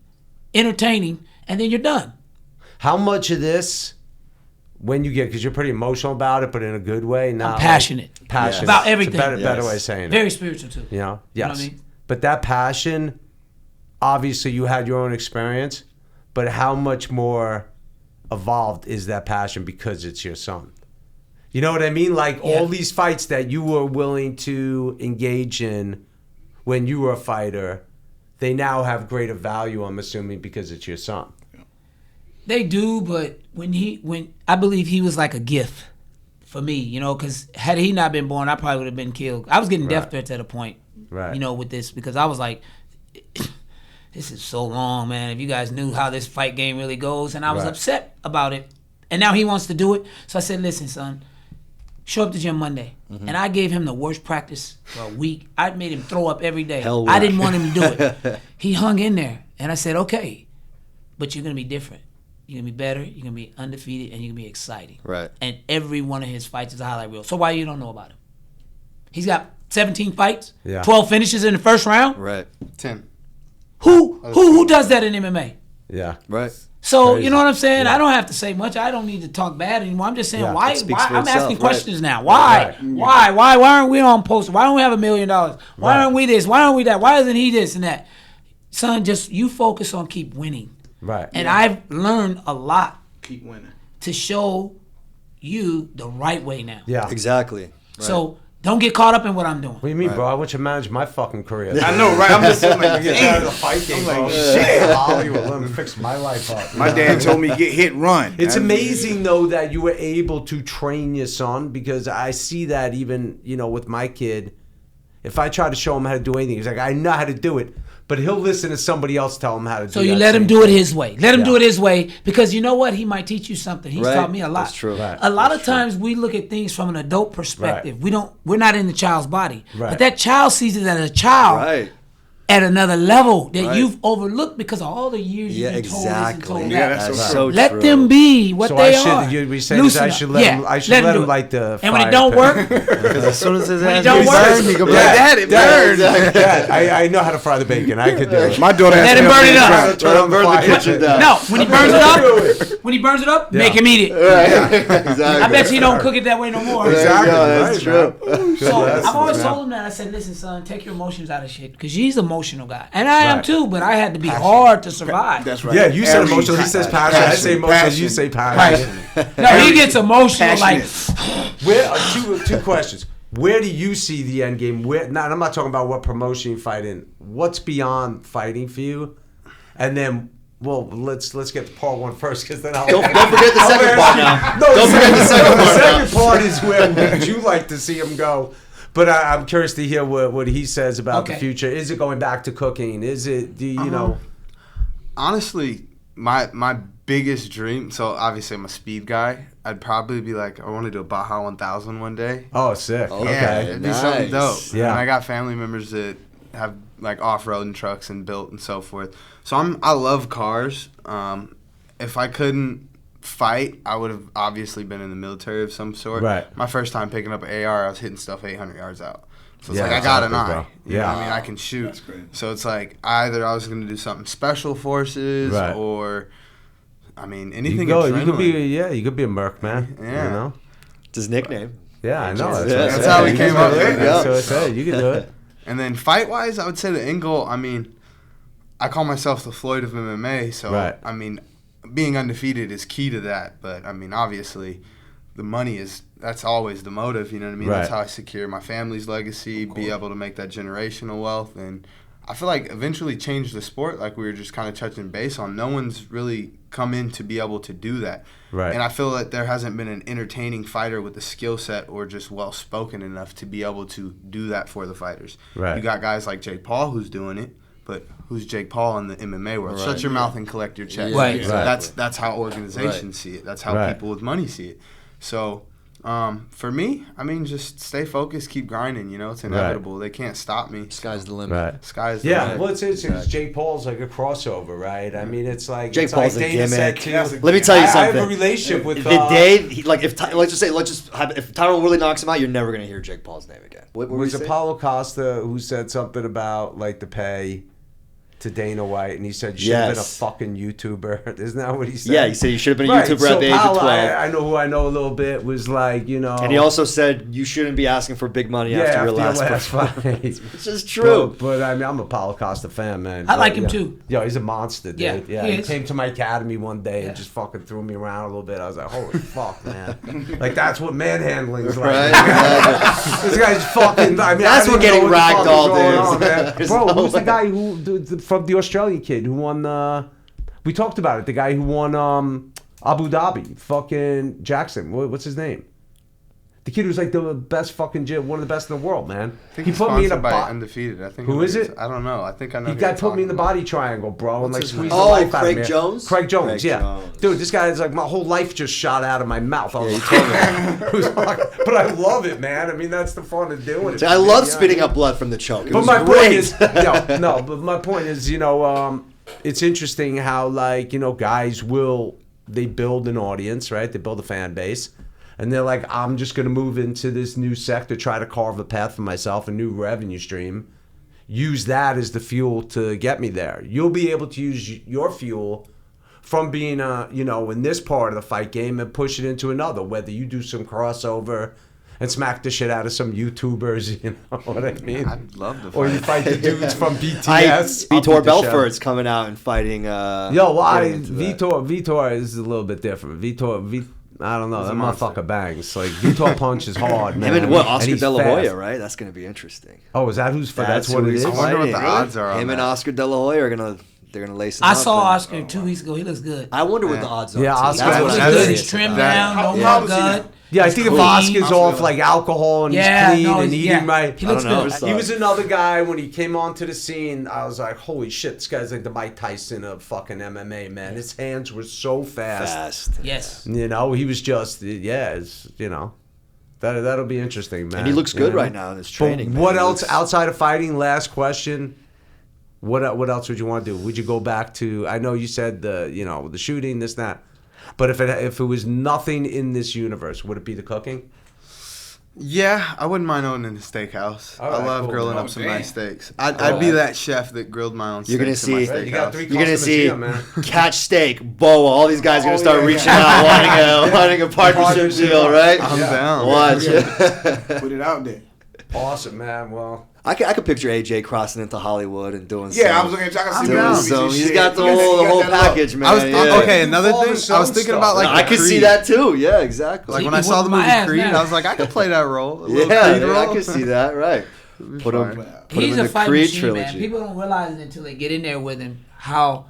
entertaining, and then you're done. How much of this, when you get, because you're pretty emotional about it, but in a good way, not like passionate. passionate About It's a everything. better Yes. way of saying it. Very spiritual, too. You know, You know yes. what I mean? But that passion, obviously, you had your own experience. But how much more evolved is that passion because it's your son? You know what I mean? Like Yeah. all these fights that you were willing to engage in when you were a fighter, they now have greater value. I'm assuming because it's your son. They do, but when I believe he was like a gift for me, you know, because had he not been born, I probably would have been killed. I was getting death Right. threats at a point, Right. you know, with this because I was like, this is so long, man. If you guys knew how this fight game really goes, and I was Right. upset about it, and now he wants to do it. So I said, listen, son, show up to gym Monday. Mm-hmm. And I gave him the worst practice for a week. I made him throw up every day. Hell I yeah. didn't want him to do it. He hung in there. And I said, okay, but you're going to be different. You're going to be better. You're going to be undefeated. And you're going to be exciting. Right. And every one of his fights is a highlight reel. So why you don't know about him? He's got 17 fights, Yeah. 12 finishes in the first round. Right. 10. Who does that in MMA? Yeah. Right. So Crazy. you know what I'm saying? Yeah. I don't have to say much. I don't need to talk bad anymore. I'm just saying Yeah. why? It speaks Why for I'm itself, asking right. questions now. Why? Right. Why aren't we on poster? Why don't we have $1 million? Why Right. aren't we this? Why aren't we that? Why isn't he this and that? Son, just you focus on keep winning. Right. And I've learned a lot Keep winning. to show you the right way now. Yeah. Exactly. Right. So don't get caught up in what I'm doing. What do you mean, Right. bro? I want you to manage my fucking career. I know, right? I'm just like, I get tired of the damn. fight game, I'm bro. like, Shit, Hollywood, let me fix my life up. My dad told me get hit, run. It's I- amazing though that you were able to train your son because I see that even with my kid. If I try to show him how to do anything, he's like, I know how to do it, but he'll listen to somebody else tell him how to do it. So you let him do it his way. Let him do it his way because you know what? He might teach you something. He's Right. taught me a lot. That's true. Right. A lot of times we look at things from an adult perspective. We're not in the child's body. Right. But that child sees it as a child. Right. at another level that Right. you've overlooked because of all the years you've been told this and told that. Yeah, that's so true. Let true. them be what So they I are. should. We say Loosen I up. should let him. I should let do him it. light the. And when it fire don't pit. work, Because as soon as his ass don't gets work, burned, he gonna be like, Dad, it burned. Yeah, I know how to fry the bacon. I could do it. My daughter let has him to help burn me it in the up. ground. Turn on the kitchen down. No, when he burns it up, make him eat it. Exactly. I bet you don't cook it that way no more. Exactly. That's right, true. man. So Good I've always lesson, told him that. I said, listen, son, take your emotions out of shit. Because he's an emotional guy. And I am Right. too, but I had to be hard to survive. That's right. Yeah, you said Every emotional. He says passion. I say emotional. You say passion. No, he gets emotional like, Where two questions? Where do you see the end game? Where? Not, I'm not talking about what promotion you fight in. What's beyond fighting for you? And then, well, let's get to part one first, because then I'll Don't forget the second part now. No, Don't forget the second part The now. second part is where would you like to see him go? But I'm curious to hear what he says about the Okay. future. Is it going back to cooking? Is it, you know? Honestly, my biggest dream. So obviously I'm a speed guy. I'd probably be like, I want to do a Baja 1000 one day. Oh, sick. Yeah, Okay. it'd be something dope. Yeah. And I got family members that have like off-roading trucks and built and so forth. So I love cars. If I couldn't fight, I would have obviously been in the military of some sort. Right. My first time picking up an AR, I was hitting stuff 800 yards out. So it's Yeah, like I got an exactly, eye. bro. You know what Yeah. I mean, I can shoot. That's great. So it's like either I was going to do something special forces Right. or, I mean, You anything. could be, adrenaline. you could be a merc, man. Yeah. You know? It's his nickname. Yeah, I know. Yeah, That's, that's how we came up with it. That's what I said. You can do it. And then fight-wise, I would say the end goal, I mean, I call myself the Floyd of MMA, so, Right. I mean, being undefeated is key to that. But, I mean, obviously, the money that's always the motive, you know what I mean? Right. That's how I secure my family's legacy, be able to make that generational wealth. And I feel like eventually change the sport, like we were just kind of touching base on. No one's really come in to be able to do that. Right. And I feel that there hasn't been an entertaining fighter with the skill set or just well-spoken enough to be able to do that for the fighters. Right. You got guys like Jake Paul who's doing it, but who's Jake Paul in the MMA world? Shut your mouth and collect your check. Right. Exactly. That's how organizations see it. That's how Right. people with money see it. So for me, I mean, just stay focused, keep grinding. You know, it's inevitable. They can't stop me. Sky's the limit. Right. Sky's the Yeah, limit. well, it's Jake Paul's like a crossover, right? I mean, it's like Jake it's Paul's like a Dana said gimmick. too. Let me tell you I have a something. relationship with The day, if Tyrone Woodley knocks him out, you're never gonna hear Jake Paul's name again. What were was we saying? Apollo Costa who said something about like the pay to Dana White, and he said you should have been a Yes. fucking YouTuber. Isn't that what he said? Yeah, he said you should have been a Right, YouTuber so at the age of Paolo, 12. I know who I know a little bit was like, you know, And he also said you shouldn't be asking for big money after your last fight. Which is true. But I mean, I'm a Paulo Costa fan, man. I like But, him yeah. too. Yo, he's a monster, dude. Yeah, Yeah, he he is. came to my academy one day and just fucking threw me around a little bit. I was like, holy fuck, man. Like, that's what manhandling is like. Right? This guy's fucking. I mean, That's I what didn't getting know the fuck ragdolled was going is. on, man. There's Bro, no who's the way. guy who from the Australian kid who won? We talked about it. The guy who won Abu Dhabi, fucking Jackson. What's his name? The kid who's like the best fucking gym, one of the best in the world, man. I think He he's put me in a sponsored by box. Undefeated. I think. Who is it? I don't know. I think I know. He who guy you're put me in the talking body triangle, bro, and like his squeezed name? the Oh, life out Craig of me. Jones? Craig Jones, Craig yeah. Jones. Dude, this guy is like my whole life just shot out of my mouth. I was Yeah, like, it was like- but I love it, man. I mean, that's the fun of doing it. I love Yeah, spitting yeah. up blood from the choke. It But was my great. point is, but my point is, you know, it's interesting how like, you know, guys they build an audience, right? They build a fan base. And they're like, I'm just going to move into this new sector, try to carve a path for myself, a new revenue stream. Use that as the fuel to get me there. You'll be able to use your fuel from being, you know, in this part of the fight game and push it into another, whether you do some crossover and smack the shit out of some YouTubers, you know what I mean? I'd love to. Or you fight. fight the dudes from BTS. Vitor up with the show. Belfort's coming out and fighting. Yo, well, getting into that. Vitor is a little bit different. I don't know. He's That a monster. motherfucker bangs. Like Vitor punches hard, man. Him and And Oscar he's De La Hoya, fast. right? That's going to be interesting. Oh, is that who's for? That's what who it he's is. I wonder what the fighting. odds are on Him and that. Oscar De La Hoya are gonna lace him I up saw and- Oscar 2 weeks ago. He looks good. I wonder what Yeah. the odds are. Yeah, too. Oscar- That's He what looks I'm good. curious He's trimmed about. down, How- no how more was he gut. now? Yeah, I He's think if clean. Oscar's off like alcohol and Yeah, he's clean no, and he's- eating yeah. right. He looks I don't know. good. He was another guy when he came onto the scene. I was like, holy shit, this guy's like the Mike Tyson of fucking MMA, man. His hands were so fast. Yes. You know, he was just, you know. That'll be interesting, man. And he looks good You know? right now in his But training. man. what He else looks- outside of fighting? Last question. What else would you want to do? Would you go back to? I know you said the shooting, this, that. But if it was nothing in this universe, would it be the cooking? Yeah, I wouldn't mind owning a steakhouse. All right, I love cool. grilling up some nice steaks. I'd be that chef that grilled my own You're steaks gonna in see- my You got steakhouse. 3 You're gonna customers see here, man. Catch Steak, Boa. All these guys are gonna start reaching out, wanting a partnership deal, right? I'm down. Watch. Put it out there. Awesome, man. Well, I could picture AJ crossing into Hollywood and doing. Yeah, I some, was looking at I can see down. the movies some. and He's shit. got the You whole got that look. package, man. I was yeah. okay. Another All the thing, I was show thinking stuff. about like I the could see Creed. that too. Yeah, exactly. Like So when you I saw the whooping movie my ass Creed, now. I was like, I could play that role. A little yeah, Creed I role. could see that. Right. Put him. Put him He's in a the fight Creed machine, trilogy. man. People don't realize it until they get in there with him how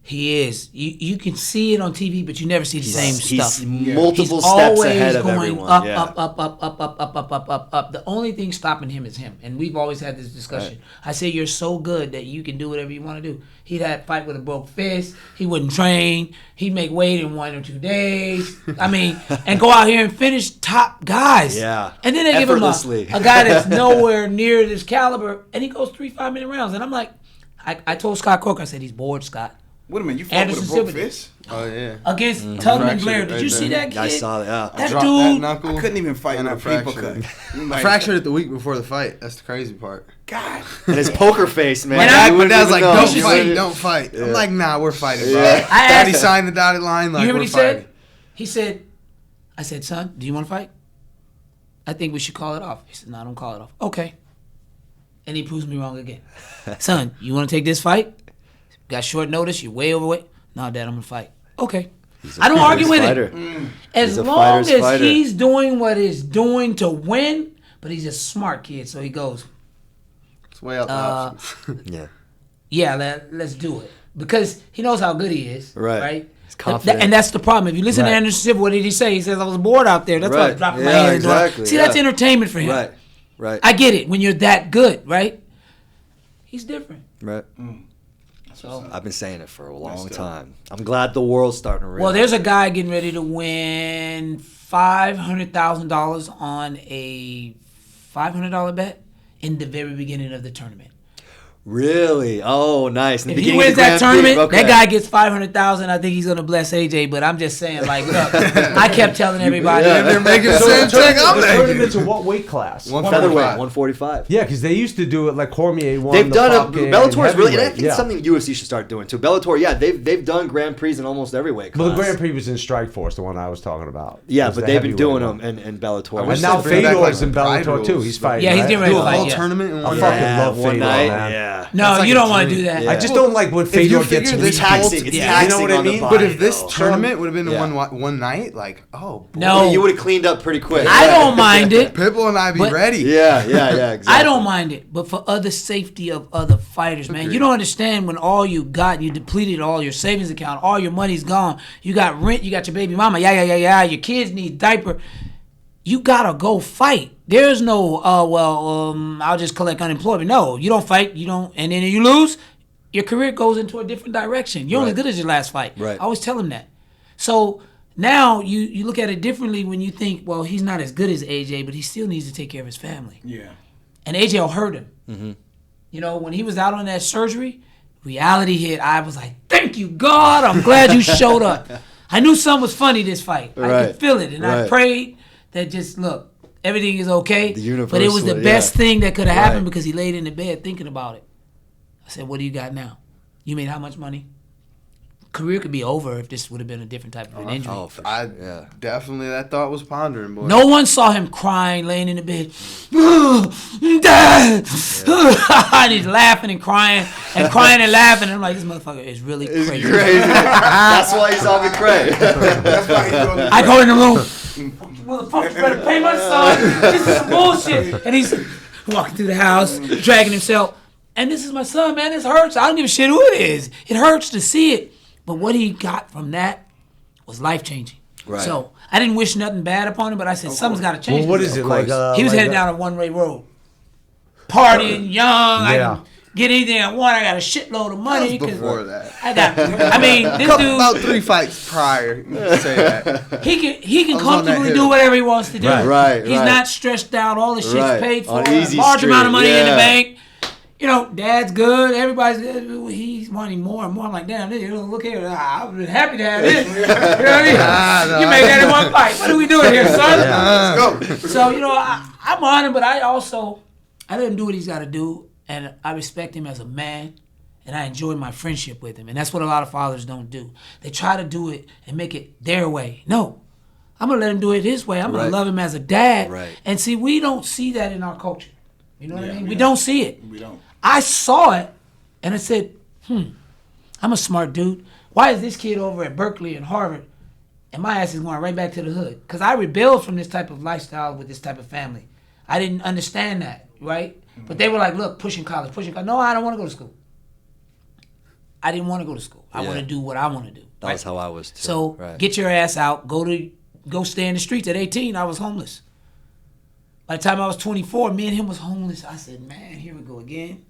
he is. You can see it on TV, but you never see the same stuff. He's multiple He's steps always ahead of going everyone. up, yeah. up. The only thing stopping him is him, and we've always had this discussion. I say you're so good that you can do whatever you want to do. He'd had a fight with a broke fist. He wouldn't train. He'd make weight in 1 or 2 days. I mean, and go out here and finish top guys. Yeah. And then they give him Effortlessly. a guy that's nowhere near this caliber, and he goes 3 5-minute rounds. And I'm like, I told Scott Corker, I said he's bored, Scott. Wait a minute, you fought Anderson with a broke Silva. fist? Oh yeah. Against Tubman Fractured Blair. it Did right you see there. that kid? I saw that. Yeah. That Dropped dude. that knuckle. I couldn't even fight and with I a paper fractured cut. it. I Like, fractured it the week before the fight. That's the crazy part. God. And his poker face, man. My dad's like, "Don't don't fight. I'm like, nah, we're fighting, bro. Yeah. I Daddy asked- signed the dotted line. Like, You hear what we're he fighting. said? He said, I said, son, do you want to fight? I think we should call it off. He said, no, don't call it off. Okay. And he proves me wrong again. Son, you want to take this fight? Got short notice, you're way overweight. No, Dad, I'm going to fight. Okay. I don't argue with fighter. it. As He's a long fighter's as fighter. he's doing what he's doing to win, but he's a smart kid, so he goes, It's way out the options. Yeah. yeah, let's do it. Because he knows how good he is. Right. Right? He's confident. And that's the problem. If you listen Right. to Anderson Silva, what did he say? He says, I was bored out there. That's why I was Right. dropping my Yeah, hands. exactly, See, that's yeah. entertainment for him. Right. Right. I get it when you're that good, right? He's different. Right. So, I've been saying it for a long time. I'm glad the world's starting to realize. well, there's a guy getting ready to win $500,000 on a $500 bet in the very beginning of the tournament. Really? Oh, nice. In the If he beginning wins of the that Grand Prix, tournament, okay. that guy gets $500,000. I think he's gonna bless AJ. But I'm just saying, like, look, I kept telling everybody. They're making the same check I'm the making. tournament's a what weight class? Featherweight, 145. Yeah, because they used to do it like Cormier won. They've the done fucking Bellator's really, and I heavyweight, think yeah. it's something UFC should start doing too. Bellator, yeah, they've done Grand Prix in almost every weight class. Well, the Grand Prix was in Strikeforce, the one I was talking about. Yeah, Was but the they've been heavyweight doing one. them in Bellator. wish And now they bring back, Fedor's like, in pride Bellator too. rules. He's fighting. Yeah, he's right? getting ready Do to a fight. whole Yeah. tournament in I one fucking night. love one Fedor, night, man. yeah. No, It's like you a don't want to dream. do that. Yeah. I just don't like when If you Fedor gets figure weak. this taxing. It's Yeah. taxing You know what I on the mean? body, But if this though. tournament would have been in Yeah. one night, like, oh, boy. No, you would have cleaned up pretty quick. I don't mind it. Pitbull and I be But- ready. Yeah, exactly. I don't mind it, but for other safety of other fighters, man. You don't understand when all you got, you depleted all your savings account, all your money's gone. You got rent, you got your baby mama, yeah. Your kids need diaper. You gotta go fight. There's no, I'll just collect unemployment. No, you don't fight, you don't, and then you lose, your career goes into a different direction. You're only Right. good as your last fight. Right. I always tell him that. So now you look at it differently when you think, well, he's not as good as AJ, but he still needs to take care of his family. Yeah. And AJ will hurt him. Mm-hmm. You know, when he was out on that surgery, reality hit. I was like, thank you, God. I'm glad you showed up. I knew something was funny this fight. I Right. could feel it. And I Right. prayed that just, look, everything is okay. The universe but it was the would- best yeah. thing that could have happened Right. because he laid in the bed thinking about it. I said, what do you got now? You made how much money? Career could be over if this would have been a different type of an injury. Oh, for I sure. Yeah. definitely, that thought was pondering, boy. No one saw him crying, laying in the bed. Dad! And he's laughing and crying and laughing. And I'm like, this motherfucker is really It's crazy. crazy. That's why he's on the Cray. That's why he's doing I go in the room. Motherfucker, you better pay my son. This is some bullshit. And he's walking through the house, dragging himself. And this is my son, man. This hurts. I don't give a shit who it is. It hurts to see it. But what he got from that was life-changing. Right. So I didn't wish nothing bad upon him, but I said, something's got to change. Well, what with is him. it like? He was like heading down a one-way road. Partying, young. I Yeah. can get anything I want. I got a shitload of money. That was 'cause before that. I got, I mean, this dude, About 3 fights prior, you can say that. he can was on that comfortably hill. do whatever he wants to do. Right, He's right. not stressed out. All the shit's Right. paid for. On easy Large amount of street, money in the yeah. bank. Dad's good. Everybody's good. He's wanting more and more. I'm like, damn, look here. I've been happy to have this. You know what I mean? You made that in one fight. What are we doing here, son? Let's go. So, I'm on him, but I let him do what he's got to do, and I respect him as a man, and I enjoy my friendship with him. And that's what a lot of fathers don't do. They try to do it and make it their way. No. I'm going to let him do it his way. I'm going to love him as a dad. Right. And see, we don't see that in our culture. You know what I mean? We don't see it. We don't. I saw it, and I said, I'm a smart dude. Why is this kid over at Berkeley and Harvard, and my ass is going right back to the hood? Because I rebelled from this type of lifestyle with this type of family. I didn't understand that, right? But they were like, look, pushing college. No, I don't want to go to school. I didn't want to go to school. I want to do what I want to do. That was how I was too. So get your ass out. Go stay in the streets. At 18, I was homeless. By the time I was 24, me and him was homeless. I said, man, here we go again.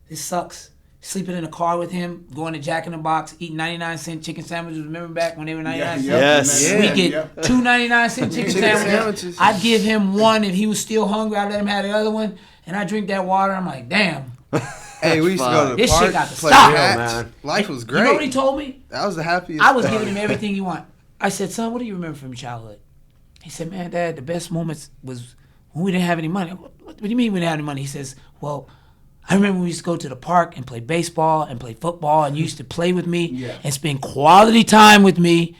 This sucks. Sleeping in a car with him, going to Jack in the Box, eating 99-cent chicken sandwiches. Remember back when they were 99 cents? Yes. We get 2 99-cent chicken sandwiches. I'd give him one. If he was still hungry, I'd let him have the other one. And I drink that water. I'm like, damn. Hey, we used to go to the This park, shit got to play stop. catch. Life was great. You know what he told me? That was the happiest I was part. giving him everything you want. I said, son, what do you remember from your childhood? He said, man, Dad, the best moments was when we didn't have any money. What do you mean we didn't have any money? He says, well, I remember we used to go to the park and play baseball and play football, and you used to play with me and spend quality time with me.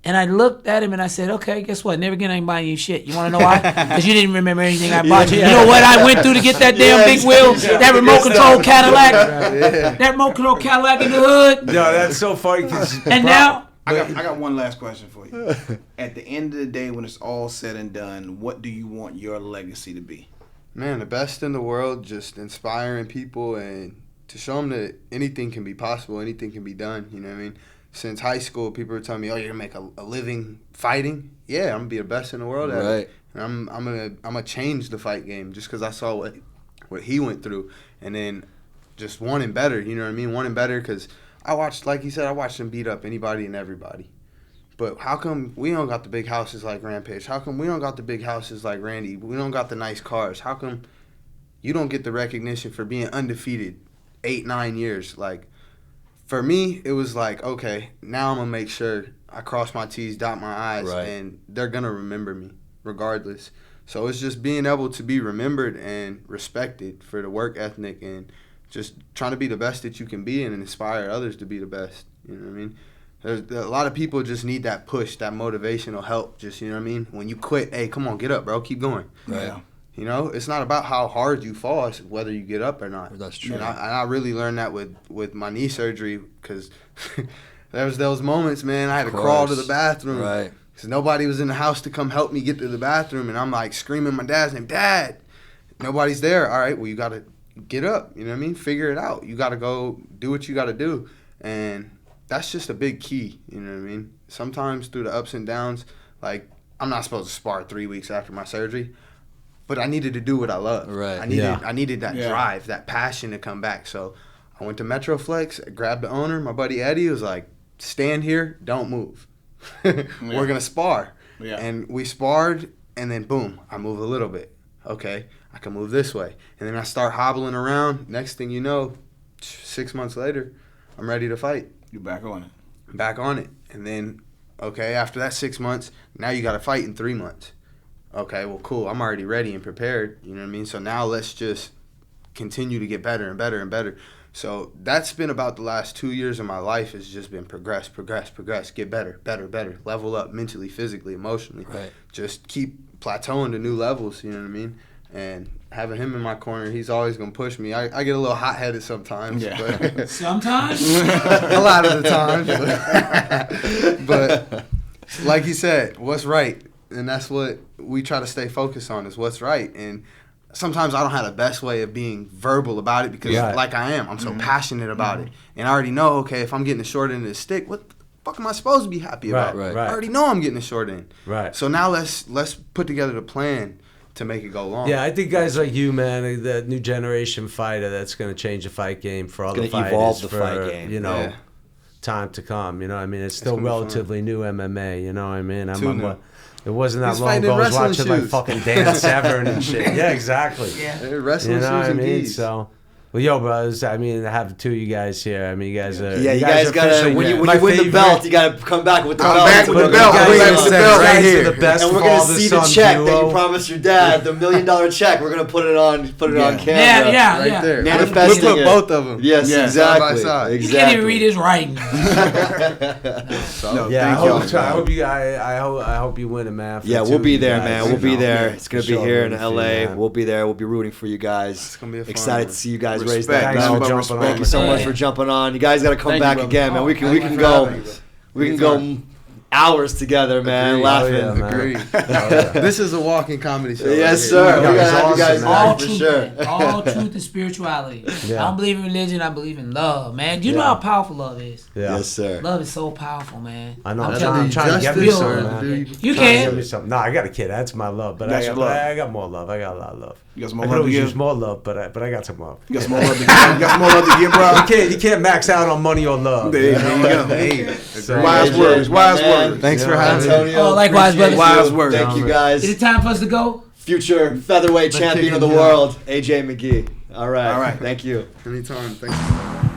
And I looked at him and I said, okay, guess what? Never again I ain't buying you shit. You want to know why? Because you didn't remember anything I bought you. You know what I went through to get that damn big wheel? That remote control Cadillac? That remote control Cadillac in the hood? No, that's so funny. And now... I got one last question for you. At the end of the day, when it's all said and done, what do you want your legacy to be? Man, the best in the world, just inspiring people and to show them that anything can be possible, anything can be done. You know what I mean? Since high school, people were telling me, "Oh, you're gonna make a living fighting." Yeah, I'm gonna be the best in the world at it. And I'm gonna change the fight game just because I saw what he went through, and then just wanting better. You know what I mean? Wanting better because I watched, like you said, I watched him beat up anybody and everybody. But how come we don't got the big houses like Rampage? How come we don't got the big houses like Randy? We don't got the nice cars. How come you don't get the recognition for being undefeated 8-9 years? Like, for me, it was like, okay, now I'm going to make sure I cross my T's, dot my I's, and they're going to remember me regardless. So it's just being able to be remembered and respected for the work ethic and just trying to be the best that you can be and inspire others to be the best. You know what I mean? There's a lot of people just need that push, that motivational help. Just, you know what I mean? When you quit, hey, come on, get up, bro. Keep going. Right. Yeah. You know, it's not about how hard you fall, it's whether you get up or not. That's true. And I really learned that with my knee surgery because there was those moments, man, I had to crawl to the bathroom. Right. Because nobody was in the house to come help me get to the bathroom. And I'm like screaming my dad's name, Dad. Nobody's there. All right, well, you got to get up. You know what I mean? Figure it out. You got to go do what you got to do. And that's just a big key. You know what I mean? Sometimes through the ups and downs, like, I'm not supposed to spar 3 weeks after my surgery. But I needed to do what I love. Right. I needed that drive, that passion to come back. So I went to Metroflex, I grabbed the owner, my buddy Eddie, was like, stand here, don't move. We're going to spar. Yeah. And we sparred, and then boom, I move a little bit. Okay, I can move this way. And then I start hobbling around. Next thing you know, 6 months later, I'm ready to fight. You're back on it. Back on it. And then, okay, after that 6 months, now you got to fight in 3 months. Okay, well, cool. I'm already ready and prepared. You know what I mean? So now let's just continue to get better and better and better. So that's been about the last 2 years of my life. Has just been progress, get better, level up mentally, physically, emotionally. Right. Just keep plateauing to new levels, you know what I mean? And having him in my corner, he's always going to push me. I get a little hot-headed sometimes. Yeah. But sometimes? A lot of the time. But like you said, what's right? And that's what we try to stay focused on is what's right. And sometimes I don't have the best way of being verbal about it because like I am. I'm so passionate about it. And I already know, okay, if I'm getting the short end of the stick, what the fuck am I supposed to be happy about? Right. I already know I'm getting the short end. Right. So now let's put together the plan to make it go long. Yeah, I think guys like you, man, the new generation fighter that's going to change the fight game for all the fighters. Evolve the for, fight game. You know, time to come. You know what I mean? It's still relatively new MMA. You know what I mean? It wasn't that long ago. I was watching like fucking Dan Severn and shit. Yeah, exactly. Yeah, wrestling you know shoes what I mean? indeed. So, Well, yo, brothers, I mean, I have two of you guys here. I mean, you guys are. Yeah, you guys gotta. officially When you my win the favorite- belt, you gotta come back with the I'm belt. back with the But belt. you I'm guys back with the are belt right the here. best And we're gonna see the father-son check that duo. you promised your dad, the $1 million check. We're gonna put it on camera. Yeah. Right there. Manifesting We'll put it. both of them. Yes, Yeah, exactly. Side by side. You can't even read his writing. So, Yeah, thank y'all. I hope you win it, man. for Yeah, the we'll two be of you there, guys, man. you We'll be know. there. It's gonna For be sure, here in rooting for you, LA. man. We'll be there. We'll be rooting for you guys. It's gonna be a fun Excited one. to see you guys raise Respect. that Thanks belt. for jumping on. Thank you so man. much for jumping on. You guys gotta come Thank you, back brother. again, man. We can Thank you for go. having me. We can go hours together, man. Agreed. Laughing. Oh, yeah, man. Agreed. This is a walking comedy show. Yes, right sir. here. We gotta have you awesome, guys man. All back for truth, sure. man. All truth and spirituality. Yeah. I don't believe in religion. I believe in love, man. Do you know how powerful love is? Yeah. Yes, sir. Love is so powerful, man. I know. I'm I'm telling you. trying to get me Justice some, or man. You Trying to get can. me some. No, I got a kid. That's my love, but That's your love. I got more love. I got a lot of love. You got some I more could love to always give? use more love, but I got some love. You got some more love to give? You got some more love to give, bro? You can't max out on money or love. There you go. Hey, So- Wise AJ, words. my Wise man. words. Thanks for Yeah. having me. Antonio, Oh, likewise, appreciate brother. you. Wise words. Thank you Is guys. it time for us to go? Future featherweight champion of the kick it down. world, AJ McKee. All right. All right. Thank you. Anytime. Thanks.